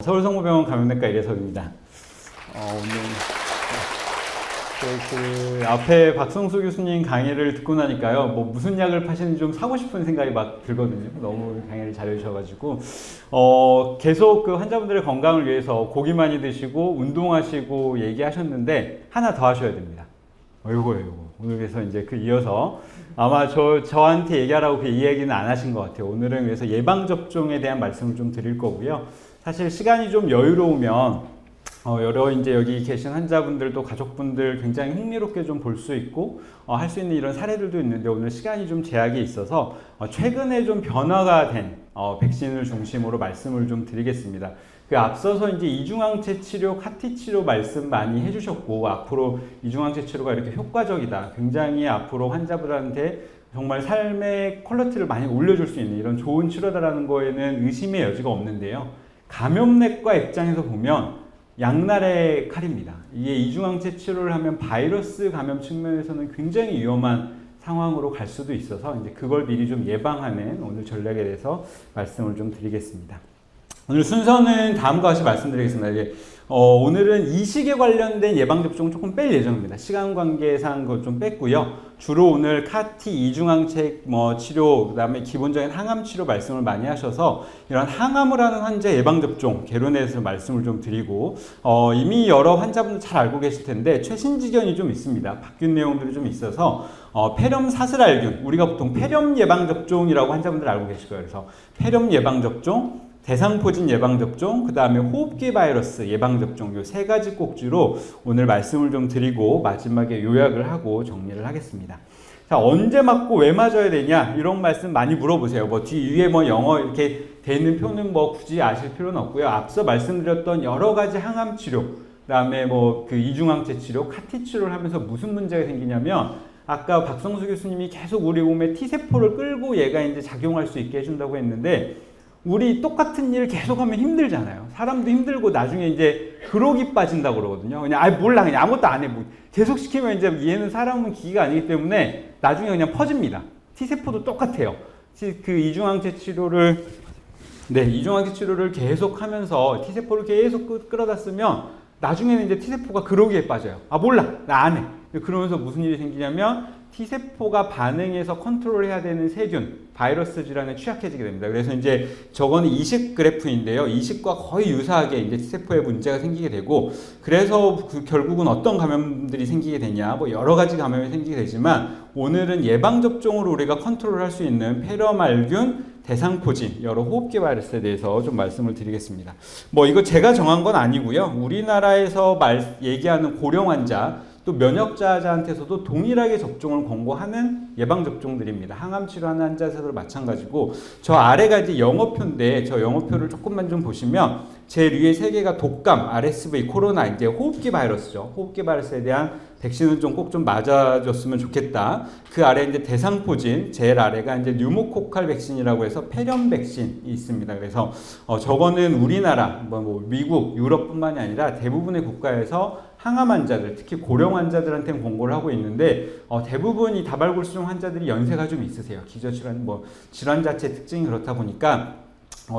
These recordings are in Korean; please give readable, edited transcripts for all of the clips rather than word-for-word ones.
서울성모병원 감염내과 이래석입니다. 오늘 그 앞에 박성수 교수님 강의를 듣고 나니까요, 뭐 무슨 약을 파시는지 좀 사고 싶은 생각이 막 들거든요. 너무 강의를 잘해 주셔가지고 계속 그 환자분들의 건강을 위해서 고기 많이 드시고 운동하시고 얘기하셨는데 하나 더 하셔야 됩니다. 요거 오늘 그래서 이제 그 이어서 아마 저한테 얘기하라고 그 얘기는 안 하신 것 같아요. 오늘은 그래서 예방접종에 대한 말씀을 좀 드릴 거고요. 사실 시간이 좀 여유로우면 여러 이제 여기 계신 환자분들도 가족분들 굉장히 흥미롭게 좀 볼 수 있고 할 수 있는 이런 사례들도 있는데 오늘 시간이 좀 제약이 있어서 최근에 좀 변화가 된 백신을 중심으로 말씀을 좀 드리겠습니다. 그 앞서서 이제 이중항체 치료, 카티 치료 말씀 많이 해주셨고 앞으로 이중항체 치료가 이렇게 효과적이다. 굉장히 앞으로 환자분들한테 정말 삶의 퀄리티를 많이 올려줄 수 있는 이런 좋은 치료다라는 거에는 의심의 여지가 없는데요. 감염내과 입장에서 보면 양날의 칼입니다. 이게 이중항체 치료를 하면 바이러스 감염 측면에서는 굉장히 위험한 상황으로 갈 수도 있어서 이제 그걸 미리 좀 예방하는 오늘 전략에 대해서 말씀을 좀 드리겠습니다. 오늘 순서는 다음과 같이 말씀드리겠습니다. 오늘은 이식에 관련된 예방접종 조금 뺄 예정입니다. 시간 관계상 그거 좀 뺐고요. 주로 오늘 카티, 이중항체 치료, 그 다음에 기본적인 항암 치료 말씀을 많이 하셔서 이런 항암을 하는 환자 예방접종 개론에서 말씀을 좀 드리고 이미 여러 환자분들 잘 알고 계실 텐데 최신 지견이 좀 있습니다. 바뀐 내용들이 좀 있어서 폐렴 사슬알균, 우리가 보통 폐렴 예방접종이라고 환자분들 알고 계실 거예요. 그래서 폐렴 예방접종, 대상포진 예방접종, 그 다음에 호흡기 바이러스 예방접종 이 세 가지 꼭지로 오늘 말씀을 좀 드리고 마지막에 요약을 하고 정리를 하겠습니다. 자, 언제 맞고 왜 맞아야 되냐 이런 말씀 많이 물어보세요. 뒤 위에 영어 이렇게 돼 있는 표는 굳이 아실 필요는 없고요. 앞서 말씀드렸던 여러 가지 항암 치료, 그 다음에 그 이중항체 치료, 카티 치료를 하면서 무슨 문제가 생기냐면 아까 박성수 교수님이 계속 우리 몸에 T세포를 끌고 얘가 이제 작용할 수 있게 해준다고 했는데 우리 똑같은 일 계속하면 힘들잖아요. 사람도 힘들고 나중에 이제 그록이 빠진다고 그러거든요. 그냥 몰라 그냥 아무것도 안 해. 계속 시키면 이제 얘는 사람은 기기가 아니기 때문에 나중에 그냥 퍼집니다. T세포도 똑같아요. 그 이중항체 치료를 계속 하면서 T세포를 계속 끌어다 쓰면 나중에는 이제 T세포가 그러기에 빠져요. 몰라 나 안 해. 그러면서 무슨 일이 생기냐면 T세포가 반응해서 컨트롤해야 되는 세균, 바이러스 질환에 취약해지게 됩니다. 그래서 이제 저거는 이식 그래프인데요. 이식과 거의 유사하게 이제 T세포에 문제가 생기게 되고, 그래서 결국은 어떤 감염들이 생기게 되냐, 여러 가지 감염이 생기게 되지만, 오늘은 예방접종으로 우리가 컨트롤할 수 있는 폐렴알균, 대상포진, 여러 호흡기 바이러스에 대해서 좀 말씀을 드리겠습니다. 이거 제가 정한 건 아니고요. 우리나라에서 얘기하는 고령 환자, 또 면역자한테서도 동일하게 접종을 권고하는 예방접종들입니다. 항암 치료하는 환자들도 마찬가지고 저 아래가 이제 영어표인데 저 영어표를 조금만 좀 보시면 제일 위에 세 개가 독감, RSV, 코로나 이제 호흡기 바이러스죠. 호흡기 바이러스에 대한 백신은 좀 꼭 좀 맞아줬으면 좋겠다. 그 아래 이제 대상포진, 제일 아래가 이제 뉴모코칼 백신이라고 해서 폐렴 백신이 있습니다. 그래서 저거는 우리나라, 미국, 유럽뿐만이 아니라 대부분의 국가에서 항암 환자들, 특히 고령 환자들한테는 권고를 하고 있는데 대부분 이 다발골수증 환자들이 연세가 좀 있으세요. 기저질환, 질환 자체 특징이 그렇다 보니까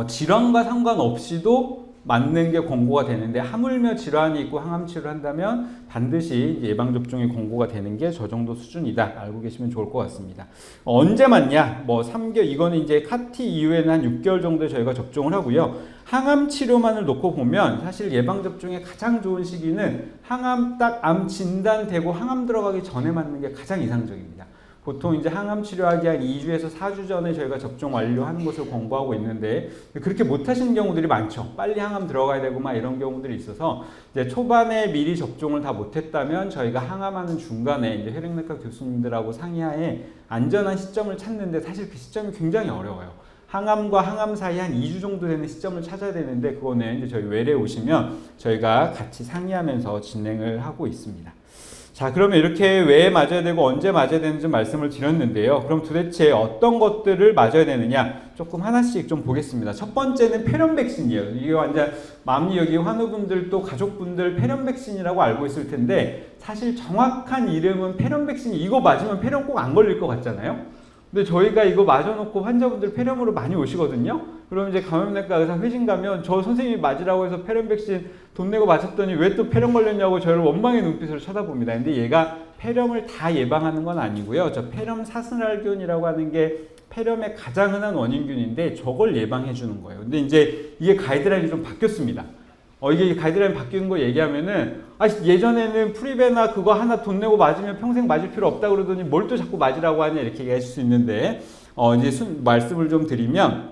질환과 상관없이도 맞는 게 권고가 되는데 하물며 질환이 있고 항암 치료를 한다면 반드시 예방접종이 권고가 되는 게 저 정도 수준이다. 알고 계시면 좋을 것 같습니다. 언제 맞냐? 3개월, 이거는 이제 카티 이후에는 한 6개월 정도에 저희가 접종을 하고요. 항암 치료만을 놓고 보면 사실 예방접종의 가장 좋은 시기는 항암 딱 암 진단되고 항암 들어가기 전에 맞는 게 가장 이상적입니다. 보통 이제 항암 치료하기 한 2주에서 4주 전에 저희가 접종 완료하는 것을 권고하고 있는데 그렇게 못 하시는 경우들이 많죠. 빨리 항암 들어가야 되고 이런 경우들이 있어서 이제 초반에 미리 접종을 다 못했다면 저희가 항암하는 중간에 이제 혈액내과 교수님들하고 상의하에 안전한 시점을 찾는데 사실 그 시점이 굉장히 어려워요. 항암과 항암 사이 한 2주 정도 되는 시점을 찾아야 되는데 그거는 이제 저희 외래 오시면 저희가 같이 상의하면서 진행을 하고 있습니다. 자, 그러면 이렇게 왜 맞아야 되고 언제 맞아야 되는지 말씀을 드렸는데요. 그럼 도대체 어떤 것들을 맞아야 되느냐 조금 하나씩 좀 보겠습니다. 첫 번째는 폐렴 백신이에요. 이게 완전 마음리 여기 환우분들도 가족분들 폐렴 백신이라고 알고 있을 텐데 사실 정확한 이름은 폐렴 백신이 이거 맞으면 폐렴 꼭 안 걸릴 것 같잖아요. 근데 저희가 이거 맞아놓고 환자분들 폐렴으로 많이 오시거든요. 그럼 이제 감염내과 의사 회진 가면 저 선생님이 맞으라고 해서 폐렴 백신 돈 내고 맞았더니 왜 또 폐렴 걸렸냐고 저를 원망의 눈빛으로 쳐다봅니다. 근데 얘가 폐렴을 다 예방하는 건 아니고요. 저 폐렴 사스날균이라고 하는 게 폐렴의 가장 흔한 원인균인데 저걸 예방해 주는 거예요. 근데 이제 이게 가이드라인이 좀 바뀌었습니다. 이게 가이드라인 바뀌는 거 얘기하면은 예전에는 프리베나 그거 하나 돈 내고 맞으면 평생 맞을 필요 없다 그러더니 뭘 또 자꾸 맞으라고 하냐 이렇게 얘기하실 수 있는데 이제 말씀을 좀 드리면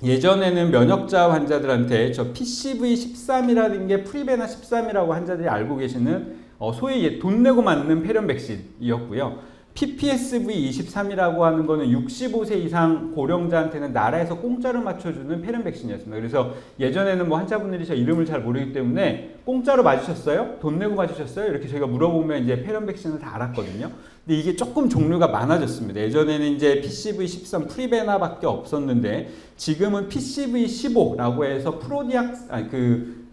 예전에는 면역자 환자들한테 저 PCV13이라는 게 프리베나 13이라고 환자들이 알고 계시는 소위 돈 내고 맞는 폐렴 백신이었고요. PPSV23이라고 하는 거는 65세 이상 고령자한테는 나라에서 공짜로 맞춰주는 폐렴 백신이었습니다. 그래서 예전에는 뭐 환자분들이 저 이름을 잘 모르기 때문에 공짜로 맞으셨어요? 돈 내고 맞으셨어요? 이렇게 저희가 물어보면 이제 폐렴 백신을 다 알았거든요. 근데 이게 조금 종류가 많아졌습니다. 예전에는 이제 PCV13 프리베나밖에 없었는데 지금은 PCV15라고 해서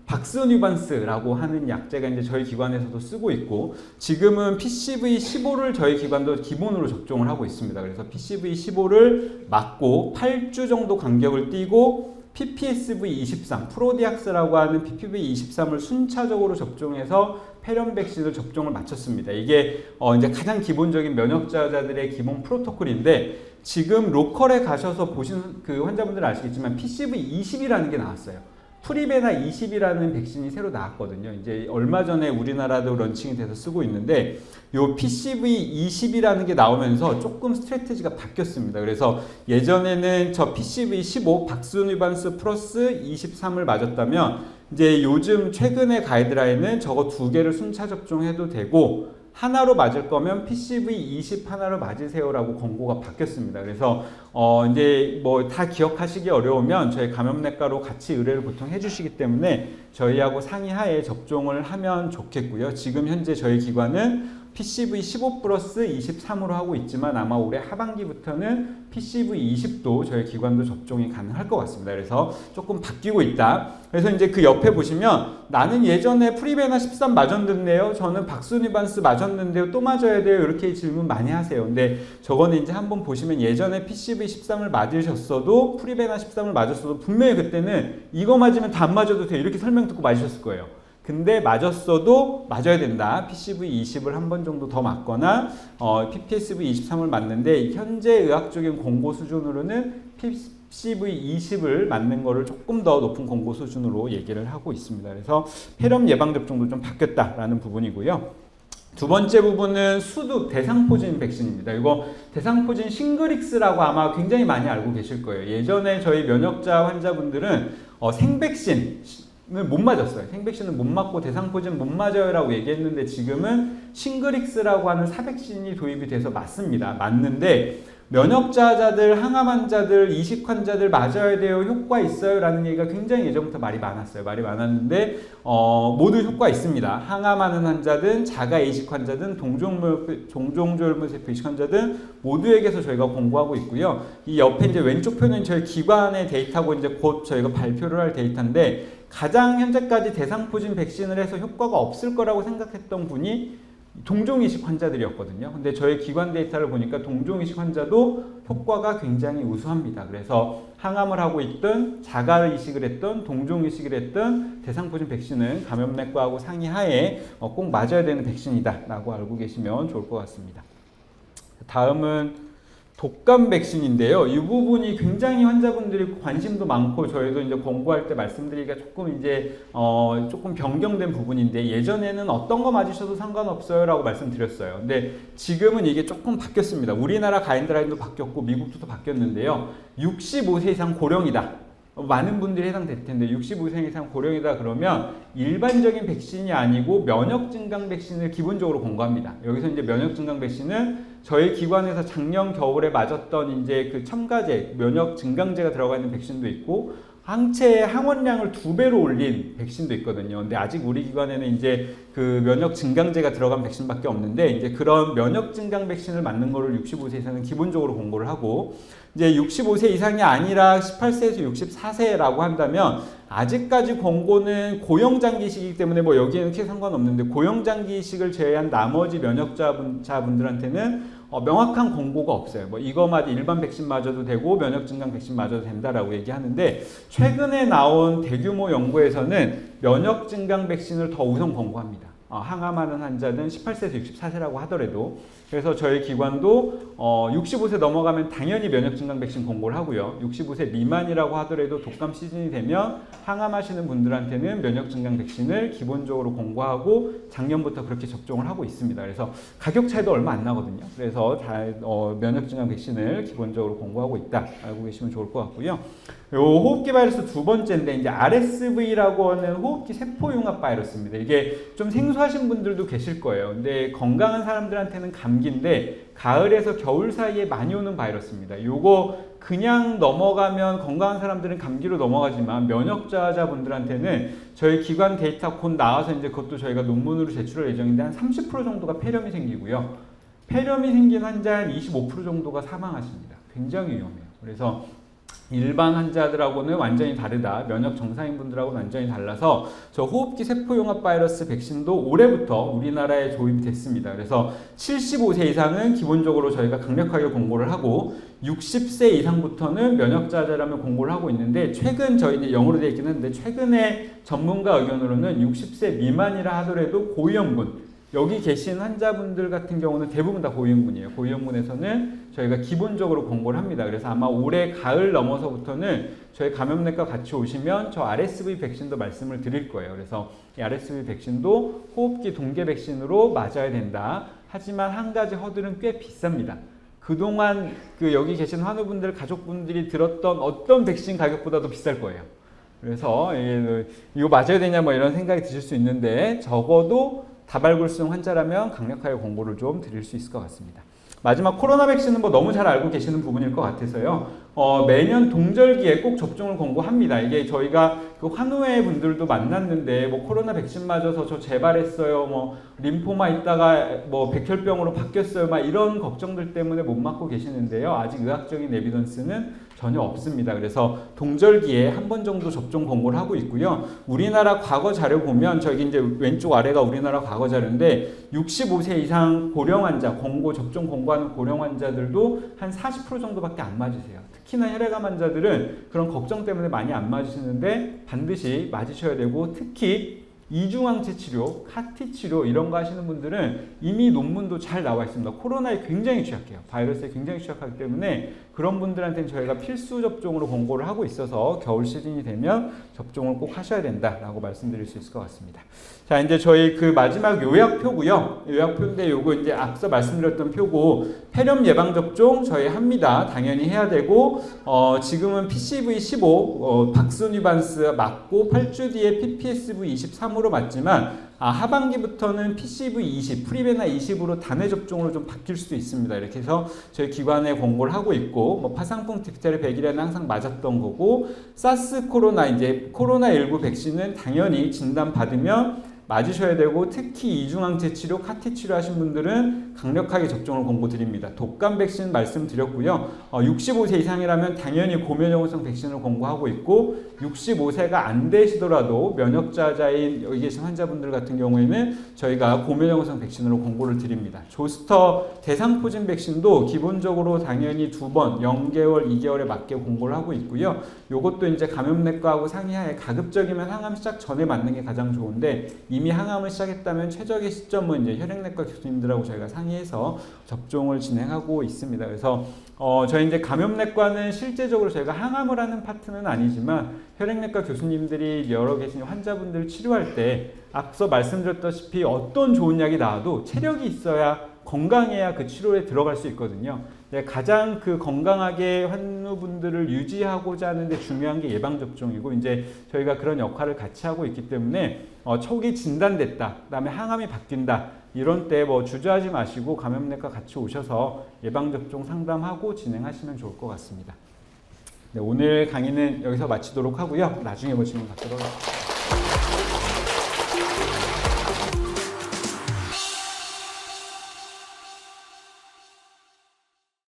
박스니반스라고 하는 약제가 이제 저희 기관에서도 쓰고 있고 지금은 PCV15를 저희 기관도 기본으로 접종을 하고 있습니다. 그래서 PCV15를 맞고 8주 정도 간격을 띄고 PPSV23, 프로디악스라고 하는 PPV23을 순차적으로 접종해서 폐렴 백신을 접종을 마쳤습니다. 이게 이제 가장 기본적인 면역자들의 기본 프로토콜인데 지금 로컬에 가셔서 보신 그 환자분들은 아시겠지만 PCV20이라는 게 나왔어요. 프리베나 20이라는 백신이 새로 나왔거든요. 이제 얼마 전에 우리나라도 런칭이 돼서 쓰고 있는데 요 PCV20이라는 게 나오면서 조금 스트래티지가 바뀌었습니다. 그래서 예전에는 저 PCV15 박스니반스 플러스 23을 맞았다면 이제 요즘 최근의 가이드라인은 저거 두 개를 순차 접종해도 되고 하나로 맞을 거면 PCV20 하나로 맞으세요라고 권고가 바뀌었습니다. 그래서 이제 뭐 다 기억하시기 어려우면 저희 감염내과로 같이 의뢰를 보통 해주시기 때문에 저희하고 상의하에 접종을 하면 좋겠고요. 지금 현재 저희 기관은 PCV15 플러스 23으로 하고 있지만 아마 올해 하반기부터는 PCV20도 저희 기관도 접종이 가능할 것 같습니다. 그래서 조금 바뀌고 있다. 그래서 이제 그 옆에 보시면 나는 예전에 프리베나 13 맞았는데요. 저는 박스니반스 맞았는데요. 또 맞아야 돼요. 이렇게 질문 많이 하세요. 근데 저거는 이제 한번 보시면 예전에 PCV13을 맞으셨어도 프리베나 13을 맞았어도 분명히 그때는 이거 맞으면 다 안 맞아도 돼. 이렇게 설명 듣고 맞으셨을 거예요. 근데 맞았어도 맞아야 된다. PCV20을 한 번 정도 더 맞거나 PPSV23을 맞는데 현재 의학적인 권고 수준으로는 PCV20을 맞는 거를 조금 더 높은 권고 수준으로 얘기를 하고 있습니다. 그래서 폐렴 예방 접종도 좀 바뀌었다라는 부분이고요. 두 번째 부분은 수두 대상포진 백신입니다. 이거 대상포진 싱글릭스라고 아마 굉장히 많이 알고 계실 거예요. 예전에 저희 면역자 환자분들은 생백신 못 맞았어요. 생백신은 못 맞고 대상포진 못 맞아요 라고 얘기했는데 지금은 싱글릭스라고 하는 사백신이 도입이 돼서 맞습니다. 맞는데 면역자들, 항암 환자들, 이식 환자들 맞아야 돼요. 효과 있어요 라는 얘기가 굉장히 예전부터 말이 많았어요. 말이 많았는데 모두 효과 있습니다. 항암하는 환자든 자가 이식 환자든 동종조혈모세포 이식 환자든 모두에게서 저희가 공부하고 있고요. 이 옆에 이제 왼쪽 표는 저희 기관의 데이터고 이제 곧 저희가 발표를 할 데이터인데 가장 현재까지 대상포진 백신을 해서 효과가 없을 거라고 생각했던 분이 동종이식 환자들이었거든요. 근데 저희 기관 데이터를 보니까 동종이식 환자도 효과가 굉장히 우수합니다. 그래서 항암을 하고 있든 자가 이식을 했든 동종이식을 했든 대상포진 백신은 감염내과하고 상의하에 꼭 맞아야 되는 백신이다 라고 알고 계시면 좋을 것 같습니다. 다음은 독감 백신인데요. 이 부분이 굉장히 환자분들이 관심도 많고 저희도 이제 공부할 때 말씀드리기가 조금 이제 조금 변경된 부분인데 예전에는 어떤 거 맞으셔도 상관없어요라고 말씀드렸어요. 근데 지금은 이게 조금 바뀌었습니다. 우리나라 가이드라인도 바뀌었고 미국도 바뀌었는데요. 65세 이상 고령이다. 많은 분들이 해당될 텐데 65세 이상 고령이다 그러면 일반적인 백신이 아니고 면역 증강 백신을 기본적으로 권고합니다. 여기서 이제 면역 증강 백신은 저희 기관에서 작년 겨울에 맞았던 이제 그 첨가제 면역 증강제가 들어가 있는 백신도 있고 항체의 항원량을 2배로 올린 백신도 있거든요. 근데 아직 우리 기관에는 이제 그 면역 증강제가 들어간 백신밖에 없는데 이제 그런 면역 증강 백신을 맞는 거를 65세 이상은 기본적으로 권고를 하고 이제 65세 이상이 아니라 18세에서 64세라고 한다면 아직까지 권고는 고형장기식이기 때문에 뭐 여기에는 크게 상관없는데 고형장기식을 제외한 나머지 면역자분들한테는 명확한 권고가 없어요. 뭐 이거마다 일반 백신 맞아도 되고 면역 증강 백신 맞아도 된다라고 얘기하는데 최근에 나온 대규모 연구에서는 면역 증강 백신을 더 우선 권고합니다. 항암하는 환자는 18세에서 64세라고 하더라도. 그래서 저희 기관도 65세 넘어가면 당연히 면역 증강 백신 권고를 하고요. 65세 미만이라고 하더라도 독감 시즌이 되면 항암하시는 분들한테는 면역 증강 백신을 기본적으로 권고하고 작년부터 그렇게 접종을 하고 있습니다. 그래서 가격 차이도 얼마 안 나거든요. 그래서 면역 증강 백신을 기본적으로 권고하고 있다. 알고 계시면 좋을 것 같고요. 요 호흡기 바이러스 두 번째인데 이제 RSV라고 하는 호흡기 세포융합 바이러스입니다. 이게 좀 생소하신 분들도 계실 거예요. 근데 건강한 사람들한테는 감기인데 가을에서 겨울 사이에 많이 오는 바이러스입니다. 요거 그냥 넘어가면 건강한 사람들은 감기로 넘어가지만 면역자분들한테는 저희 기관 데이터 곧 나와서 이제 그것도 저희가 논문으로 제출할 예정인데 한 30% 정도가 폐렴이 생기고요. 폐렴이 생긴 환자 한 25% 정도가 사망하십니다. 굉장히 위험해요. 그래서 일반 환자들하고는 완전히 다르다. 면역 정상인 분들하고는 완전히 달라서 저 호흡기 세포융합 바이러스 백신도 올해부터 우리나라에 도입이 됐습니다. 그래서 75세 이상은 기본적으로 저희가 강력하게 권고를 하고 60세 이상부터는 면역자라면 권고를 하고 있는데 최근 저희는 영어로 되어 있긴 한데 최근에 전문가 의견으로는 60세 미만이라 하더라도 고위험군 여기 계신 환자분들 같은 경우는 대부분 다 고위험군이에요. 고위험군에서는 저희가 기본적으로 권고를 합니다. 그래서 아마 올해 가을 넘어서부터는 저희 감염내과 같이 오시면 저 RSV 백신도 말씀을 드릴 거예요. 그래서 이 RSV 백신도 호흡기 동계 백신으로 맞아야 된다. 하지만 한 가지 허들은 꽤 비쌉니다. 그동안 여기 계신 환우분들, 가족분들이 들었던 어떤 백신 가격보다도 비쌀 거예요. 그래서 이거 맞아야 되냐 뭐 이런 생각이 드실 수 있는데 적어도 다발굴성 환자라면 강력하게 권고를 좀 드릴 수 있을 것 같습니다. 마지막 코로나 백신은 뭐 너무 잘 알고 계시는 부분일 것 같아서요. 매년 동절기에 꼭 접종을 권고합니다. 이게 저희가 그 환우회 분들도 만났는데 뭐 코로나 백신 맞아서 저 재발했어요. 뭐 림포마 있다가 뭐 백혈병으로 바뀌었어요. 막 이런 걱정들 때문에 못 맞고 계시는데요. 아직 의학적인 에비던스는 전혀 없습니다. 그래서 동절기에 한 번 정도 접종 권고를 하고 있고요. 우리나라 과거 자료 보면 저기 이제 왼쪽 아래가 우리나라 과거 자료인데 65세 이상 고령 환자 접종 권고하는 고령 환자들도 한 40% 정도밖에 안 맞으세요. 특히나 혈액암 환자들은 그런 걱정 때문에 많이 안 맞으시는데 반드시 맞으셔야 되고 특히 이중항체 치료, 카티 치료 이런 거 하시는 분들은 이미 논문도 잘 나와 있습니다. 코로나에 굉장히 취약해요. 바이러스에 굉장히 취약하기 때문에 그런 분들한테는 저희가 필수 접종으로 권고를 하고 있어서 겨울 시즌이 되면 접종을 꼭 하셔야 된다라고 말씀드릴 수 있을 것 같습니다. 자, 이제 저희 그 마지막 요약표고요. 요약표인데 요거 이제 앞서 말씀드렸던 표고 폐렴 예방 접종 저희 합니다. 당연히 해야 되고 지금은 PCV15 박스니반스 맞고 8주 뒤에 PPSV23으로 맞지만 하반기부터는 PCV20, 프리베나 20으로 단회 접종으로 좀 바뀔 수도 있습니다. 이렇게 해서 저희 기관에 권고를 하고 있고, 뭐 파상풍, 딥테리, 백이라는 항상 맞았던 거고, 사스 코로나 이제 코로나19 백신은 당연히 진단 받으면 맞으셔야 되고 특히 이중항체 치료, 카티 치료 하신 분들은 강력하게 접종을 권고드립니다. 독감 백신 말씀드렸고요. 65세 이상이라면 당연히 고면역성 백신을 권고하고 있고 65세가 안 되시더라도 면역자자인 여기 계신 환자분들 같은 경우에는 저희가 고면역성 백신으로 권고를 드립니다. 조스터 대상포진 백신도 기본적으로 당연히 2번 0개월, 2개월에 맞게 권고를 하고 있고요. 요것도 이제 감염내과하고 상의하에 가급적이면 항암 시작 전에 맞는 게 가장 좋은데 이미 항암을 시작했다면 최적의 시점은 이제 혈액내과 교수님들하고 저희가 상의해서 접종을 진행하고 있습니다. 그래서 저희 이제 감염내과는 실제적으로 저희가 항암을 하는 파트는 아니지만 혈액내과 교수님들이 여러 계신 환자분들을 치료할 때 앞서 말씀드렸다시피 어떤 좋은 약이 나와도 체력이 있어야 건강해야 그 치료에 들어갈 수 있거든요. 가장 그 건강하게 환우분들을 유지하고자 하는데 중요한 게 예방접종이고 이제 저희가 그런 역할을 같이 하고 있기 때문에 초기 진단됐다, 그 다음에 항암이 바뀐다 이런 때 뭐 주저하지 마시고 감염내과 같이 오셔서 예방접종 상담하고 진행하시면 좋을 것 같습니다. 네, 오늘 강의는 여기서 마치도록 하고요. 나중에 뭐 질문 받도록 하겠습니다.